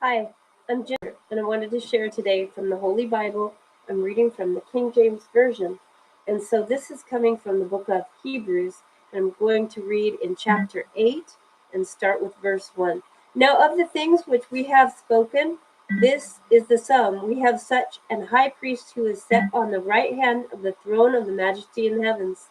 Hi, I'm Jennifer, and I wanted to share today from the Holy Bible. I'm reading from the King James Version. And so this is coming from the book of Hebrews, and I'm going to read in chapter 8 and start with verse 1. Now, of the things which we have spoken, this is the sum. We have such an high priest who is set on the right hand of the throne of the majesty in the heavens,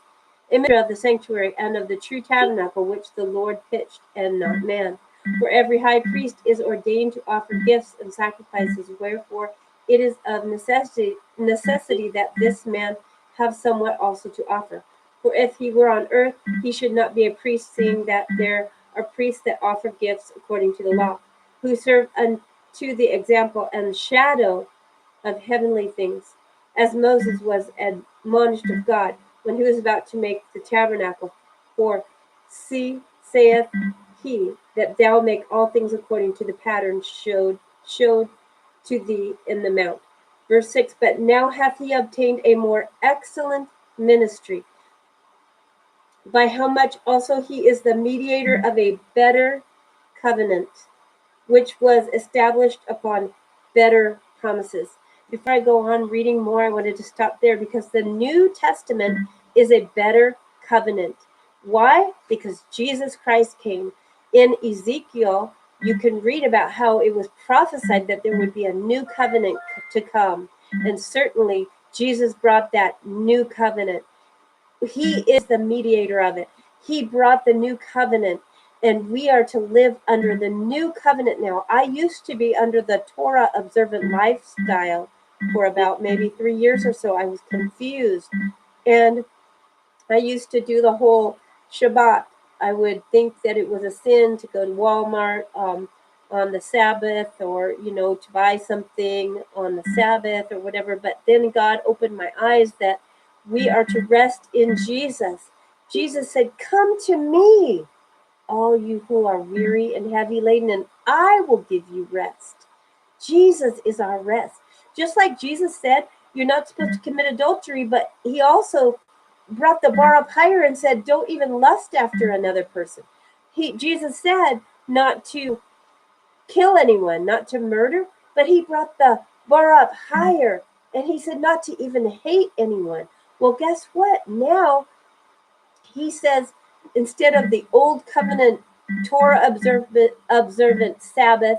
image of the sanctuary and of the true tabernacle which the Lord pitched and not man. For every high priest is ordained to offer gifts and sacrifices, wherefore it is of necessity that this man have somewhat also to offer. For if he were on earth, he should not be a priest, seeing that there are priests that offer gifts according to the law, who serve unto the example and shadow of heavenly things, as Moses was admonished of God when he was about to make the tabernacle. For see, saith he, that thou make all things according to the pattern showed to thee in the mount. Verse 6, but now hath he obtained a more excellent ministry, by how much also he is the mediator of a better covenant, which was established upon better promises. Before I go on reading more, I wanted to stop there because the New Testament is a better covenant. Why? Because Jesus Christ came. In Ezekiel, you can read about how it was prophesied that there would be a new covenant to come. And certainly, Jesus brought that new covenant. He is the mediator of it. He brought the new covenant, and we are to live under the new covenant now. I used to be under the Torah observant lifestyle for about maybe 3 years or so. I was confused, and I used to do the whole Shabbat. I would think that it was a sin to go to Walmart on the Sabbath, or to buy something on the Sabbath or whatever. But then God opened my eyes that we are to rest in Jesus. Jesus said, come to me, all you who are weary and heavy laden, and I will give you rest. Jesus is our rest. Just like Jesus said, you're not supposed to commit adultery, but he also brought the bar up higher and said, don't even lust after another person. Jesus said not to kill anyone, not to murder, but he brought the bar up higher, and he said not to even hate anyone. Well, guess what? Now he says, instead of the old covenant Torah observant Sabbath,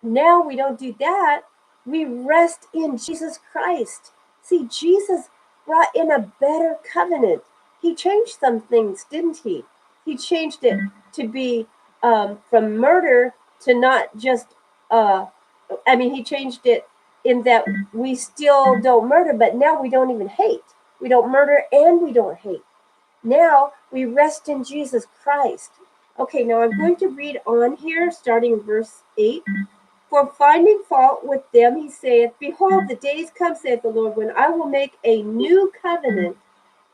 now we don't do that. We rest in Jesus Christ. See, Jesus brought in a better covenant. He changed some things, didn't he? He changed it to be from murder to not just, he changed it in that we still don't murder, but now we don't even hate. We don't murder and we don't hate. Now we rest in Jesus Christ. Okay, now I'm going to read on here, starting in verse 8. For finding fault with them, he saith, behold, the days come, saith the Lord, when I will make a new covenant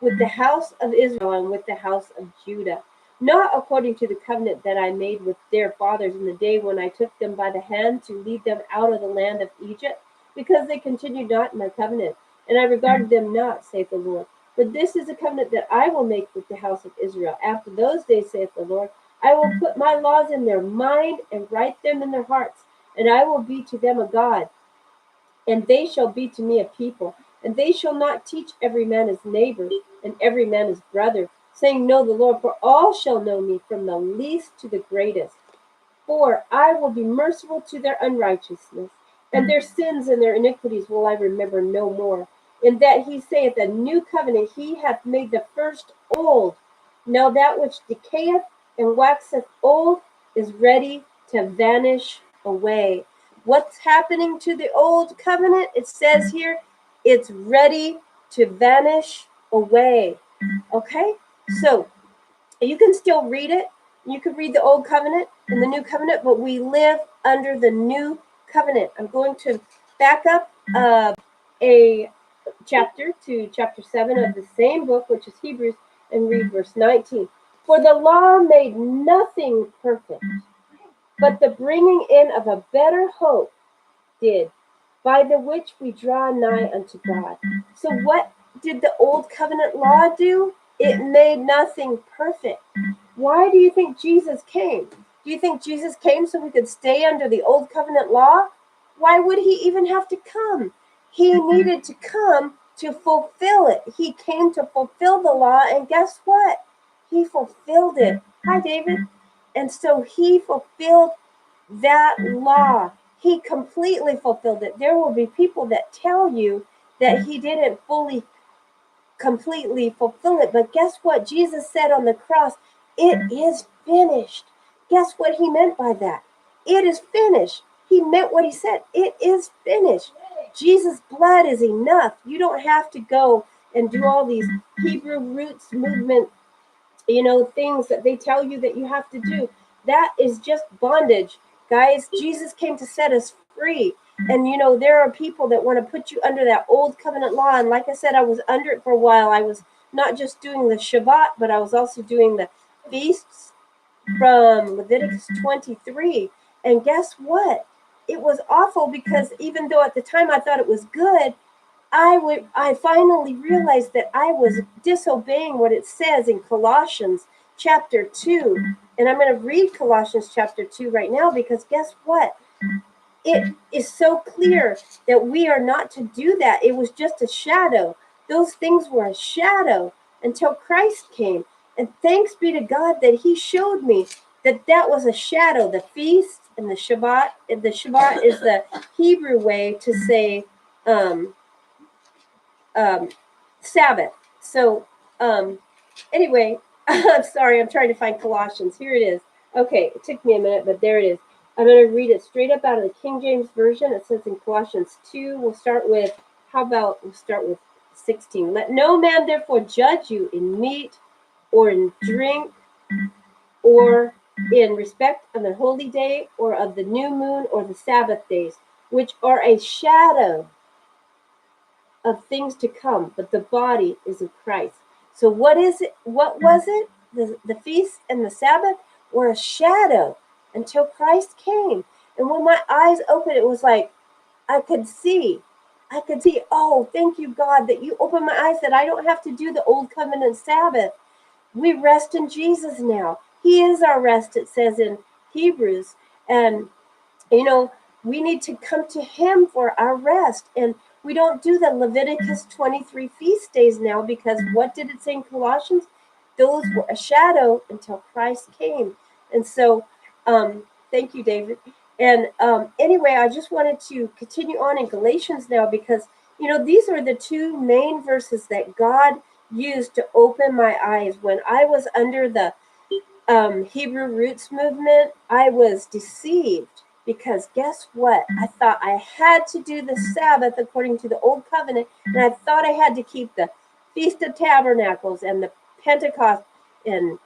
with the house of Israel and with the house of Judah, not according to the covenant that I made with their fathers in the day when I took them by the hand to lead them out of the land of Egypt, because they continued not in my covenant, and I regarded them not, saith the Lord. But this is a covenant that I will make with the house of Israel. After those days, saith the Lord, I will put my laws in their mind and write them in their hearts, and I will be to them a God, and they shall be to me a people. And they shall not teach every man his neighbor, and every man his brother, saying, know the Lord, for all shall know me, from the least to the greatest. For I will be merciful to their unrighteousness, and their sins and their iniquities will I remember no more. In that he saith, a new covenant he hath made the first old. Now that which decayeth and waxeth old is ready to vanish away. What's happening to the old covenant? It says here, it's ready to vanish away. Okay? So you can still read it. You could read the old covenant and the new covenant, but we live under the new covenant. I'm going to back up a chapter to chapter 7 of the same book, which is Hebrews, and read verse 19. For the law made nothing perfect, but the bringing in of a better hope did, by the which we draw nigh unto God. So what did the old covenant law do? It made nothing perfect. Why do you think Jesus came? Do you think Jesus came so we could stay under the old covenant law? Why would he even have to come? He needed to come to fulfill it. He came to fulfill the law, and guess what? He fulfilled it. Hi, David. And so he fulfilled that law. He completely fulfilled it. There will be people that tell you that he didn't fully, completely fulfill it. But guess what? Jesus said on the cross, it is finished. Guess what he meant by that? It is finished. He meant what he said. It is finished. Jesus' blood is enough. You don't have to go and do all these Hebrew roots movement, things that they tell you that you have to do. That is just bondage. Guys, Jesus came to set us free. And there are people that want to put you under that old covenant law. And like I said, I was under it for a while. I was not just doing the Shabbat, but I was also doing the feasts from Leviticus 23. And guess what? It was awful, because even though at the time I thought it was good, I finally realized that I was disobeying what it says in Colossians chapter 2. And I'm going to read Colossians chapter 2 right now, because guess what? It is so clear that we are not to do that. It was just a shadow. Those things were a shadow until Christ came. And thanks be to God that he showed me that that was a shadow. The feast and the Shabbat. The Shabbat is the Hebrew way to say Sabbath. So anyway, I'm sorry, I'm trying to find Colossians. Here it is. Okay, it took me a minute, but there it is. I'm going to read it straight up out of the King James Version. It says in Colossians 2, we'll start with 16. Let no man therefore judge you in meat or in drink or in respect of the holy day or of the new moon or the Sabbath days, which are a shadow of things to come, but the body is of Christ. So what is it? What was it? The feast and the Sabbath were a shadow until Christ came. And when my eyes opened, it was like I could see. Oh, thank you, God, that you opened my eyes, that I don't have to do the old covenant Sabbath. We rest in Jesus now. He is our rest, it says in Hebrews. And, we need to come to him for our rest. And we don't do the Leviticus 23 feast days now, because what did it say in Colossians? Those were a shadow until Christ came. And so, thank you, David. And anyway, I just wanted to continue on in Galatians now, because, these are the two main verses that God used to open my eyes. When I was under the Hebrew roots movement, I was deceived, because guess what? I thought I had to do the Sabbath according to the old covenant, and I thought I had to keep the Feast of Tabernacles and the Pentecost and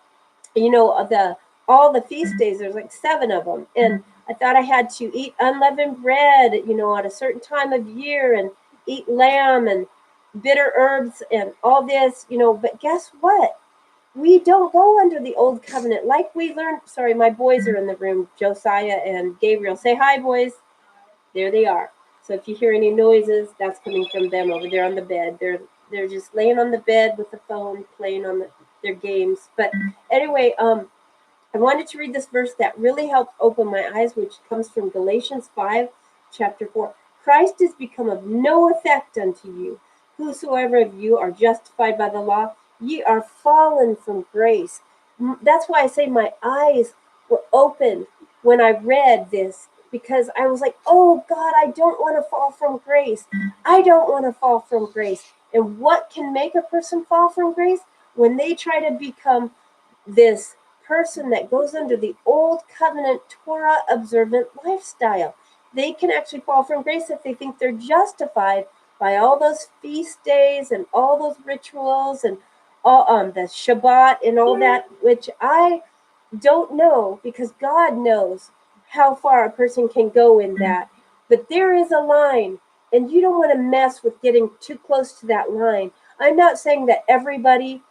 all the feast days. There's like 7 of them, and I thought I had to eat unleavened bread, at a certain time of year, and eat lamb and bitter herbs and all this, but guess what? We don't go under the old covenant like we learned. Sorry, my boys are in the room, Josiah and Gabriel. Say hi, boys. There they are. So if you hear any noises, that's coming from them over there on the bed. They're just laying on the bed with the phone, playing on their games. But anyway, I wanted to read this verse that really helped open my eyes, which comes from Galatians 5, chapter 4. Christ is become of no effect unto you. Whosoever of you are justified by the law, ye are fallen from grace. That's why I say my eyes were open when I read this, because I was like, oh God, I don't want to fall from grace. I don't want to fall from grace. And what can make a person fall from grace? When they try to become this person that goes under the old covenant Torah observant lifestyle. They can actually fall from grace if they think they're justified by all those feast days and all those rituals and all the Shabbat and all that, which I don't know, because God knows how far a person can go in that. But there is a line, and you don't want to mess with getting too close to that line. I'm not saying that everybody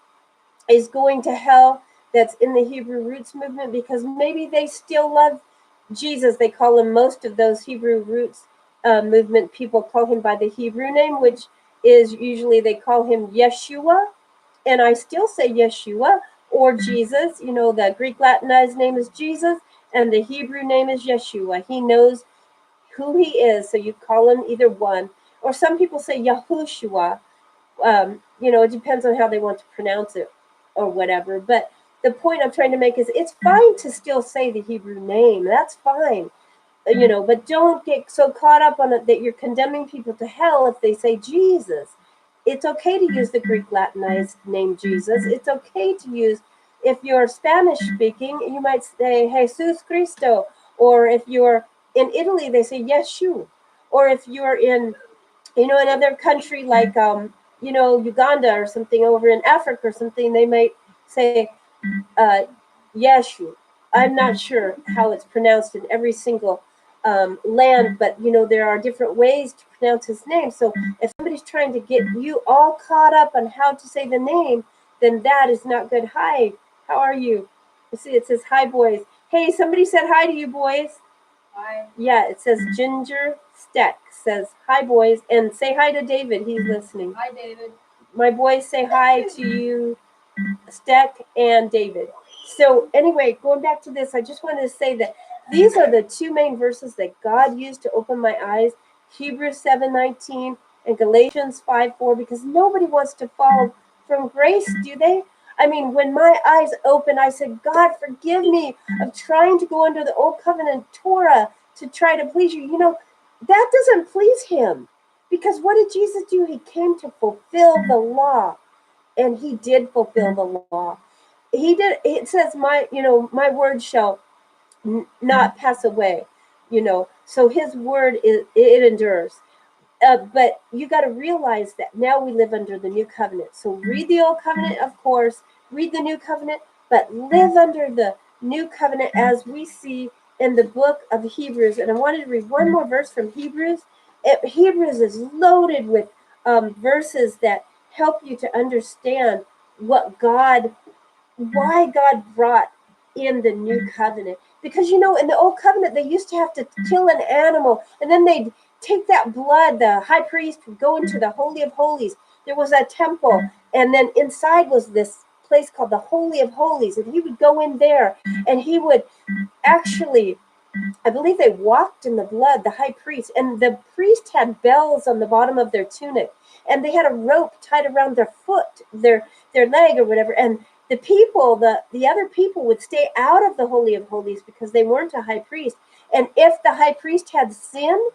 is going to hell that's in the Hebrew roots movement, because maybe they still love Jesus. They call him, most of those Hebrew roots movement people call him by the Hebrew name, which is usually they call him Yeshua. And I still say Yeshua or Jesus. The Greek Latinized name is Jesus. and the Hebrew name is Yeshua. He knows who he is, so you call him either one, or some people say Yahushua. It depends on how they want to pronounce it or whatever. But the point I'm trying to make is it's fine to still say the Hebrew name. That's fine. But don't get so caught up on it that you're condemning people to hell if they say Jesus. It's okay to use the Greek Latinized name Jesus. It's okay to use, if you're Spanish speaking, you might say Jesus Cristo, or if you're in Italy, they say Yeshu, or if you're in, another country like, Uganda or something over in Africa or something, they might say uh, Yeshu. I'm not sure how it's pronounced in every single land, but there are different ways to pronounce his name. So if somebody's trying to get you all caught up on how to say the name, then that is not good. Hi, how are you? You see, it says hi, boys. Hey, somebody said hi to you, boys. Hi. Yeah, it says Ginger Steck says hi, boys, and say hi to David. He's listening. Hi, David. My boys say hi to you, Steck and David. So anyway, going back to this, I just wanted to say that these are the two main verses that God used to open my eyes, Hebrews 7:19 and Galatians 5:4, because nobody wants to fall from grace, do they? I mean, when my eyes opened, I said, God, forgive me of trying to go under the old covenant Torah to try to please you. That doesn't please him, because what did Jesus do? He came to fulfill the law, and he did fulfill the law. He did. It says, my word shall not pass away, so his word it endures. But you got to realize that now we live under the new covenant. So read the old covenant, of course, read the new covenant, but live under the new covenant as we see in the book of Hebrews. And I wanted to read one more verse from Hebrews. Hebrews is loaded with verses that help you to understand why God brought in the new covenant. Because, in the old covenant, they used to have to kill an animal, and then they'd take that blood. The high priest would go into the Holy of Holies. There was a temple, and then inside was this place called the Holy of Holies, and he would go in there, and he would actually, I believe they walked in the blood, the high priest, and the priest had bells on the bottom of their tunic, and they had a rope tied around their foot, their leg or whatever, and the people, the other people would stay out of the Holy of Holies because they weren't a high priest. And if the high priest had sin,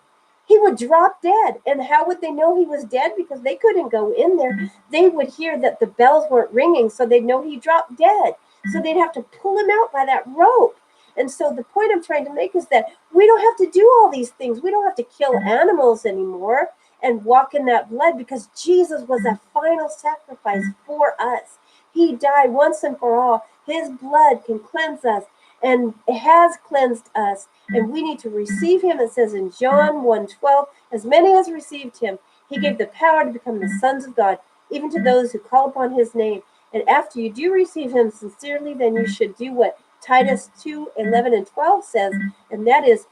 he would drop dead. And how would they know he was dead? Because they couldn't go in there. They would hear that the bells weren't ringing, so they'd know he dropped dead. So they'd have to pull him out by that rope. And so the point I'm trying to make is that we don't have to do all these things. We don't have to kill animals anymore and walk in that blood, because Jesus was a final sacrifice for us. He died once and for all. His blood can cleanse us, and it has cleansed us. And we need to receive him. It says in John 1:12, as many as received him, he gave the power to become the sons of God, even to those who call upon his name. And after you do receive him sincerely, then you should do what Titus 2:11 and 12 says, and that is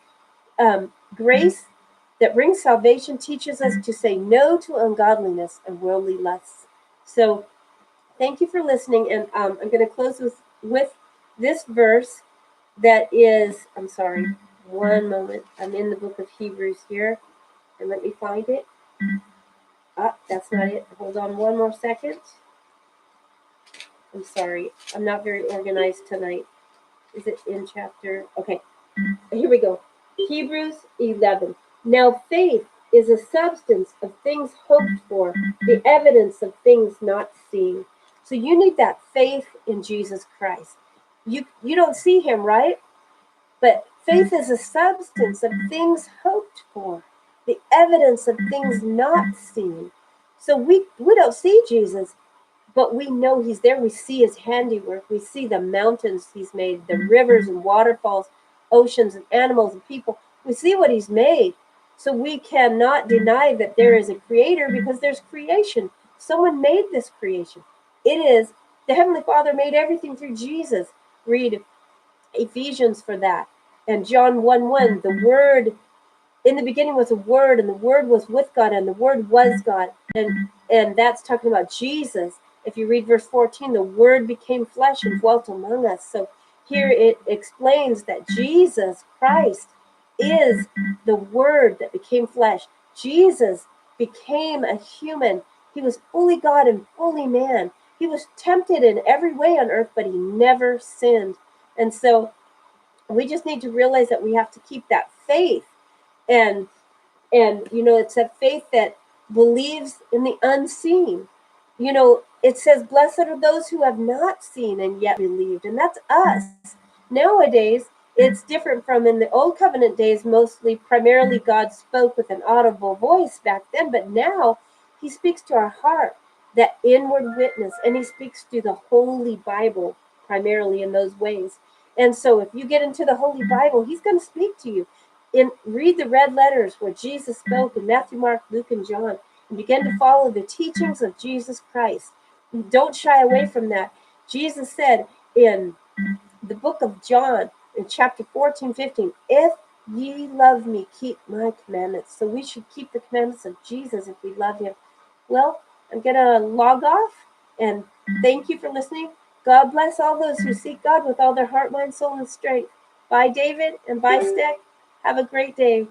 grace that brings salvation teaches us to say no to ungodliness and worldly lusts. So thank you for listening, and I'm going to close with this verse that is, I'm sorry, one moment. I'm in the book of Hebrews here, and let me find it. That's not it. Hold on one more second. I'm sorry. I'm not very organized tonight. Is it in chapter? Okay, here we go. Hebrews 11. Now faith is a substance of things hoped for, the evidence of things not seen. So you need that faith in Jesus Christ. You don't see him, right? But faith is a substance of things hoped for, the evidence of things not seen. So we don't see Jesus, but we know he's there. We see his handiwork. We see the mountains he's made, the rivers and waterfalls, oceans and animals and people. We see what he's made. So we cannot deny that there is a creator, because there's creation. Someone made this creation. It is the Heavenly Father made everything through Jesus. Read Ephesians for that. And John 1:1, the Word, in the beginning was a Word, and the Word was with God, and the Word was God. And that's talking about Jesus. If you read verse 14, the Word became flesh and dwelt among us. So here it explains that Jesus Christ is the Word that became flesh. Jesus became a human. He was fully God and fully man. He was tempted in every way on earth, but he never sinned. And so we just need to realize that we have to keep that faith. And it's a faith that believes in the unseen. It says, blessed are those who have not seen and yet believed, and that's us. Nowadays it's different from in the old covenant days. Mostly, primarily, God spoke with an audible voice back then, but now he speaks to our heart, that inward witness, and he speaks through the Holy Bible primarily in those ways. And so if you get into the Holy Bible, he's going to speak to you. Read the red letters where Jesus spoke in Matthew, Mark, Luke, and John, and begin to follow the teachings of Jesus Christ. Don't shy away from that. Jesus said in the book of John, in chapter 14, 15, if ye love me, keep my commandments. So we should keep the commandments of Jesus if we love him. Well, I'm going to log off, and thank you for listening. God bless all those who seek God with all their heart, mind, soul, and strength. Bye, David, and bye, Steck. Have a great day.